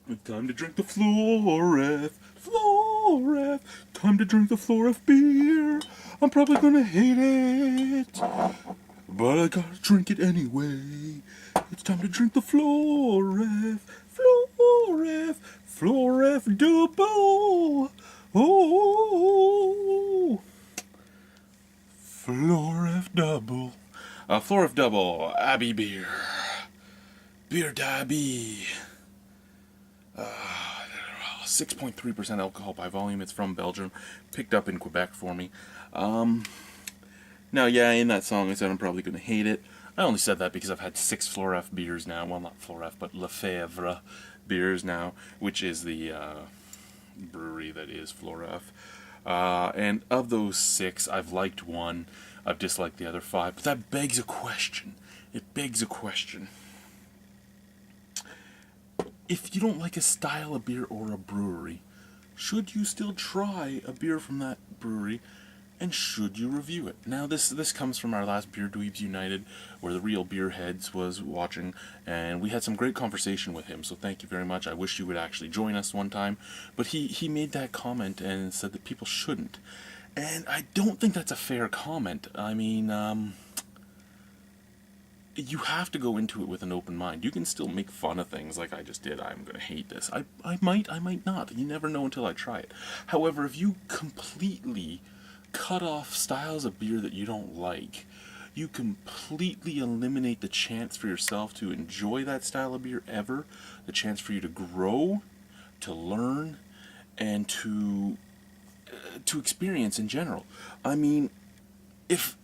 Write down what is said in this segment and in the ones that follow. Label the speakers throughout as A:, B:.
A: It's time to drink the Floreffe. Floreffe. Time to drink the Floreffe beer. I'm probably gonna hate it, but I gotta drink it anyway. It's time to drink the Floreffe. Floreffe. Floreffe Dubbel. Oh. Floreffe Dubbel. Floreffe Dubbel. Abbey beer. Beer d'Abbey. 6.3% alcohol by volume. It's from Belgium. Picked up in Quebec for me. Now, yeah, in that song I said I'm probably going to hate it. I only said that because I've had 6 Floreffe beers now. Well, not Floreffe, but Lefebvre beers now, which is the brewery that is Floreffe. And of those 6, I've liked 1. I've disliked the other 5. But that begs a question. It begs a question. If you don't like a style of beer or a brewery, should you still try a beer from that brewery, and should you review it? Now, this comes from our last Beer Dweebs United, where the real Beerheads was watching, and we had some great conversation with him, so thank you very much. I wish you would actually join us one time, but he made that comment and said that people shouldn't, and I don't think that's a fair comment. I mean, you have to go into it with an open mind. You can still make fun of things like I just did. I'm going to hate this. I might not. You never know until I try it. However, if you completely cut off styles of beer that you don't like, you completely eliminate the chance for yourself to enjoy that style of beer ever, the chance for you to grow, to learn, and to experience in general. I mean, if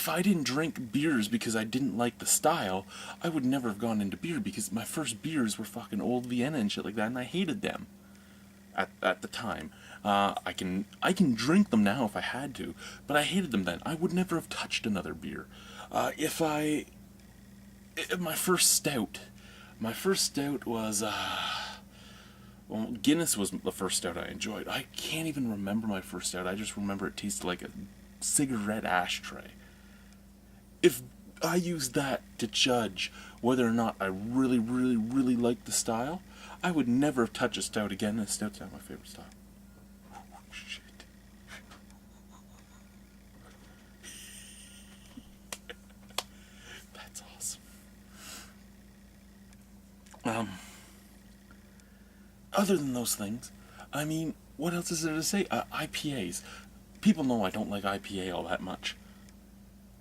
A: I didn't drink beers because I didn't like the style, I would never have gone into beer, because my first beers were fucking Old Vienna and shit like that, and I hated them at the time. I can drink them now if I had to, but I hated them then. I would never have touched another beer. My first stout was well, Guinness was the first stout I enjoyed. I can't even remember my first stout. I just remember it tasted like a cigarette ashtray. If I use that to judge whether or not I really, really, really like the style, I would never touch a stout again. A stout's not my favorite style. Oh, shit. That's awesome. Other than those things, I mean, what else is there to say? IPAs. People know I don't like IPA all that much.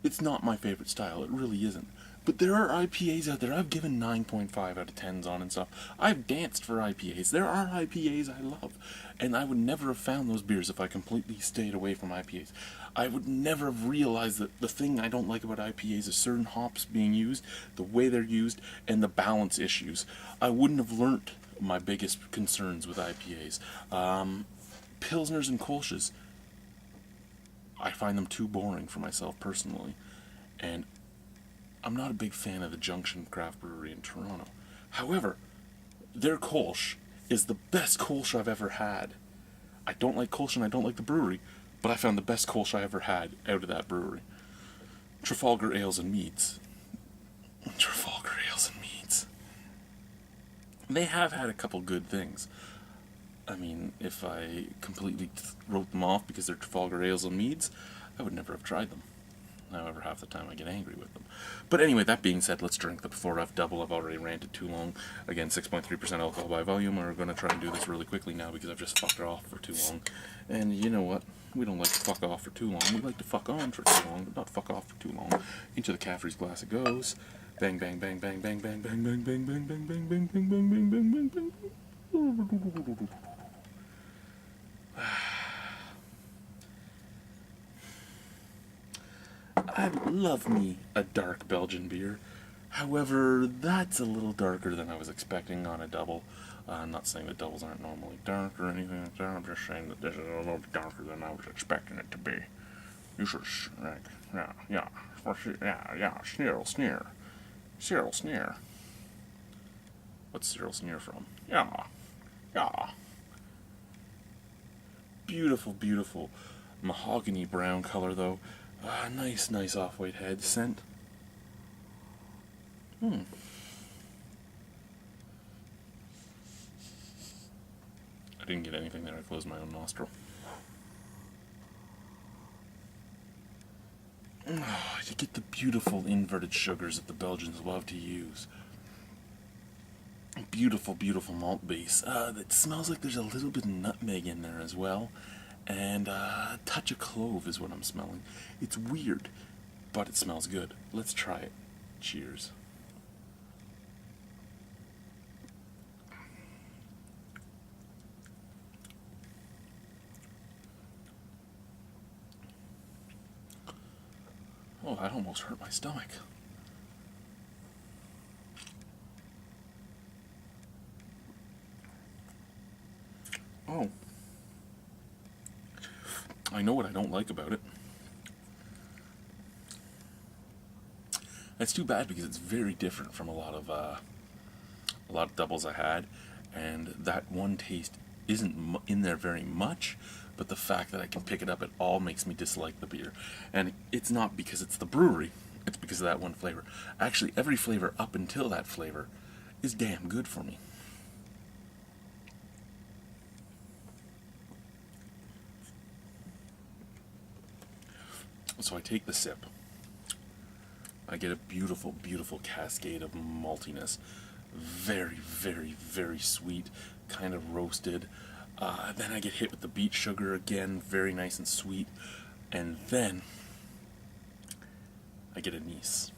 A: It's not my favorite style, it really isn't. But there are IPAs out there I've given 9.5 out of 10s on and stuff. I've danced for IPAs. There are IPAs I love. And I would never have found those beers if I completely stayed away from IPAs. I would never have realized that the thing I don't like about IPAs is certain hops being used, the way they're used, and the balance issues. I wouldn't have learnt my biggest concerns with IPAs. Pilsners and Kolsch's. I find them too boring for myself personally, and I'm not a big fan of the Junction Craft Brewery in Toronto. However, their Kolsch is the best Kolsch I've ever had. I don't like Kolsch and I don't like the brewery, but I found the best Kolsch I ever had out of that brewery. Trafalgar Ales and Meads. Trafalgar Ales and Meads. They have had a couple good things. I mean, if I completely wrote them off because they're Trafalgar Ales and Meads, I would never have tried them. However, half the time I get angry with them. But anyway, that being said, let's drink the Floreffe Dubbel. I've already ranted too long. Again, 6.3% alcohol by volume. We're going to try and do this really quickly now because I've just fucked off for too long. And you know what? We don't like to fuck off for too long. We like to fuck on for too long, but not fuck off for too long. Into the Caffrey's glass it goes. Bang, bang, bang, bang, bang, bang, bang, bang, bang, bang, bang, bang, bang, bang, bang, bang, bang, bang, bang. I love me a dark Belgian beer. However, that's a little darker than I was expecting on a double. I'm not saying that doubles aren't normally dark or anything like that. I'm just saying that this is a little darker than I was expecting it to be. You should, like, yeah, sneer. Cyril Sneer. What's Cyril Sneer from? Yeah. Beautiful, beautiful mahogany brown color, though. Nice off-white head scent. didn't get anything there. I closed my own nostril. Oh, you get the beautiful inverted sugars that the Belgians love to use. Beautiful, beautiful malt base. That smells like there's a little bit of nutmeg in there as well. And a touch of clove is what I'm smelling. It's weird, but it smells good. Let's try it. Cheers. Oh, that almost hurt my stomach. Oh. I know what I don't like about it. It's too bad because it's very different from a lot of doubles I had, and that one taste isn't in there very much, but the fact that I can pick it up at all makes me dislike the beer. And it's not because it's the brewery, it's because of that one flavor. Actually, every flavor up until that flavor is damn good for me. So I take the sip. I get a beautiful, beautiful cascade of maltiness. Very, very, very sweet, kind of roasted. Then I get hit with the beet sugar again, very nice and sweet. And then I get anise.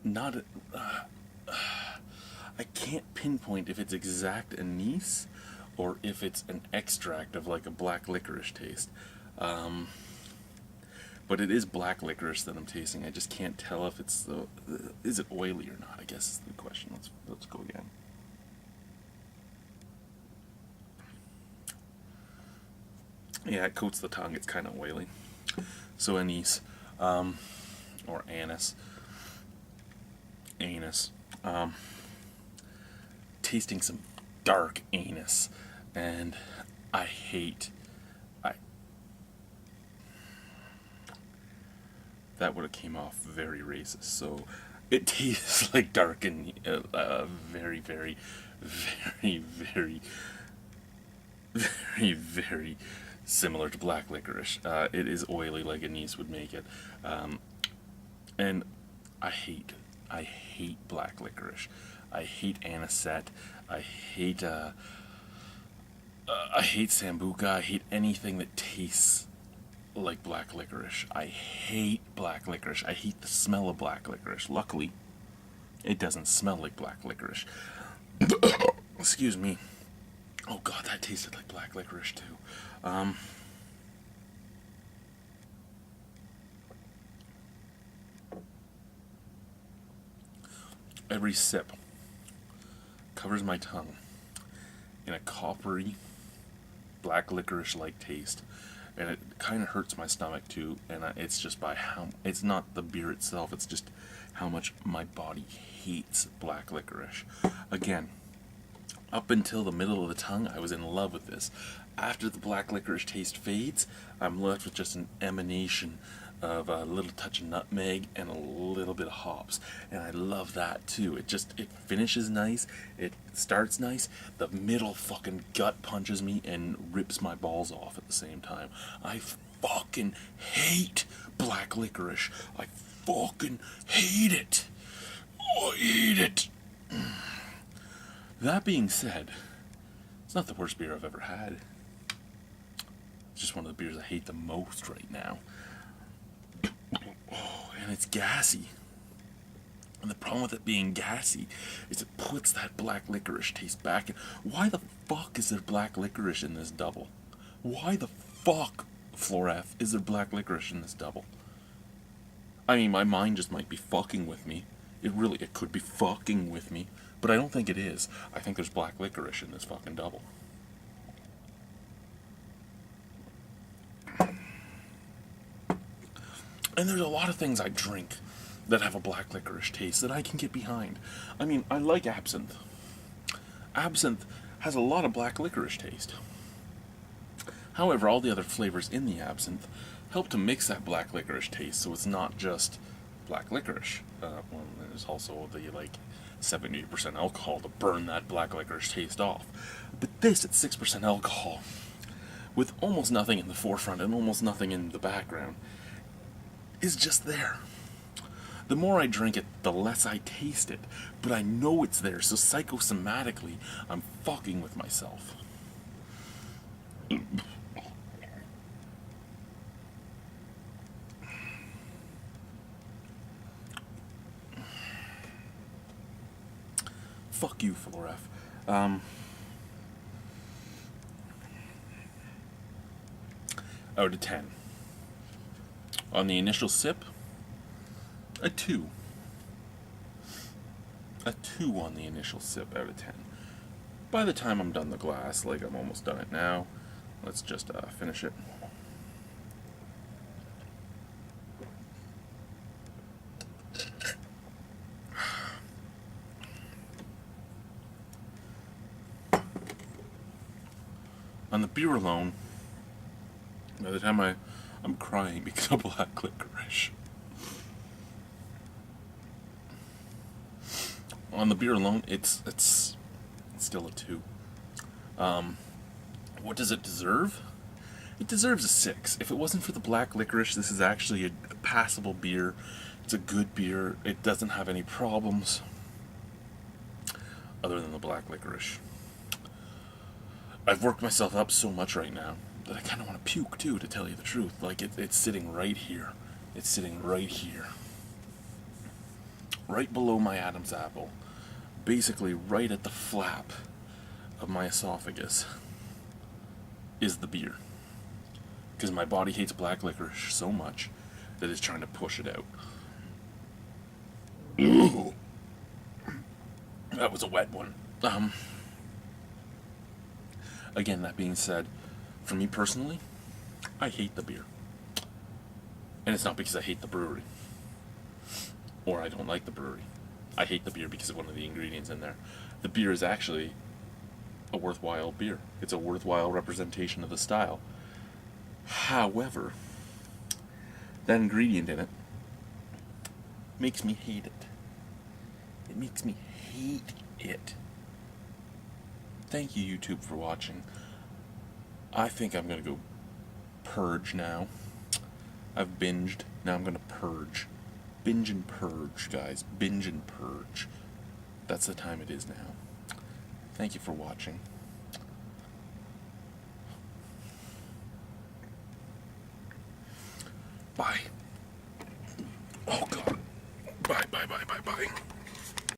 A: Not a, I can't pinpoint if it's exact anise or if it's an extract of like a black licorice taste. But it is black licorice that I'm tasting. I just can't tell if it's is it oily or not, I guess is the question. Let's go again. Yeah, it coats the tongue. It's kind of oily. So anise, or anise, tasting some dark anise, and that would have came off very racist. So it tastes like dark and very, very, very, very, very, very similar to black licorice. It is oily like anise would make it, and I hate black licorice. I hate anisette. I hate sambuca. I hate anything that tastes like black licorice. I hate black licorice. I hate the smell of black licorice. Luckily, it doesn't smell like black licorice. Excuse me. Oh god, that tasted like black licorice too. Every sip covers my tongue in a coppery, black licorice-like taste. And it kind of hurts my stomach too, and it's just by how, it's not the beer itself, it's just how much my body hates black licorice. Again, up until the middle of the tongue, I was in love with this. After the black licorice taste fades, I'm left with just an emanation of a little touch of nutmeg and a little bit of hops, and I love that too. It finishes nice, it starts nice, the middle fucking gut punches me and rips my balls off at the same time. I fucking hate black licorice. I fucking hate it. Oh, I hate it. That being said, it's not the worst beer I've ever had. It's just one of the beers I hate the most right now. Oh, and it's gassy. And the problem with it being gassy is it puts that black licorice taste back in. Why the fuck is there black licorice in this double? Why the fuck, Floreffe, is there black licorice in this double? I mean, my mind just might be fucking with me. It could be fucking with me. But I don't think it is. I think there's black licorice in this fucking double. And there's a lot of things I drink that have a black licorice taste that I can get behind. I mean, I like absinthe. Absinthe has a lot of black licorice taste. However, all the other flavors in the absinthe help to mix that black licorice taste, so it's not just black licorice. Well, there's also the, like, 70% alcohol to burn that black licorice taste off. But this, at 6% alcohol, with almost nothing in the forefront and almost nothing in the background, is just there. The more I drink it, the less I taste it, but I know it's there, so psychosomatically, I'm fucking with myself. Fuck you, Floreffe. Out of 10. On the initial sip, a 2. A 2 on the initial sip out of 10. By the time I'm done the glass, like I'm almost done it now, let's just finish it. On the beer alone, by the time I'm crying because of black licorice. On the beer alone, it's still a 2. What does it deserve? It deserves a 6. If it wasn't for the black licorice, this is actually a passable beer. It's a good beer. It doesn't have any problems other than the black licorice. I've worked myself up so much right now that I kind of want to puke too, to tell you the truth. Like, it's sitting right here. It's sitting right here. Right below my Adam's apple. Basically right at the flap of my esophagus is the beer. Because my body hates black licorice so much that it's trying to push it out. Ooh. That was a wet one. Again, that being said, for me personally, I hate the beer. And it's not because I hate the brewery. Or I don't like the brewery. I hate the beer because of one of the ingredients in there. The beer is actually a worthwhile beer. It's a worthwhile representation of the style. However, that ingredient in it makes me hate it. It makes me hate it. Thank you, YouTube, for watching. I think I'm going to go purge now. I've binged. Now I'm going to purge. Binge and purge, guys. Binge and purge. That's the time it is now. Thank you for watching. Bye. Oh, God. Bye, bye, bye, bye, bye.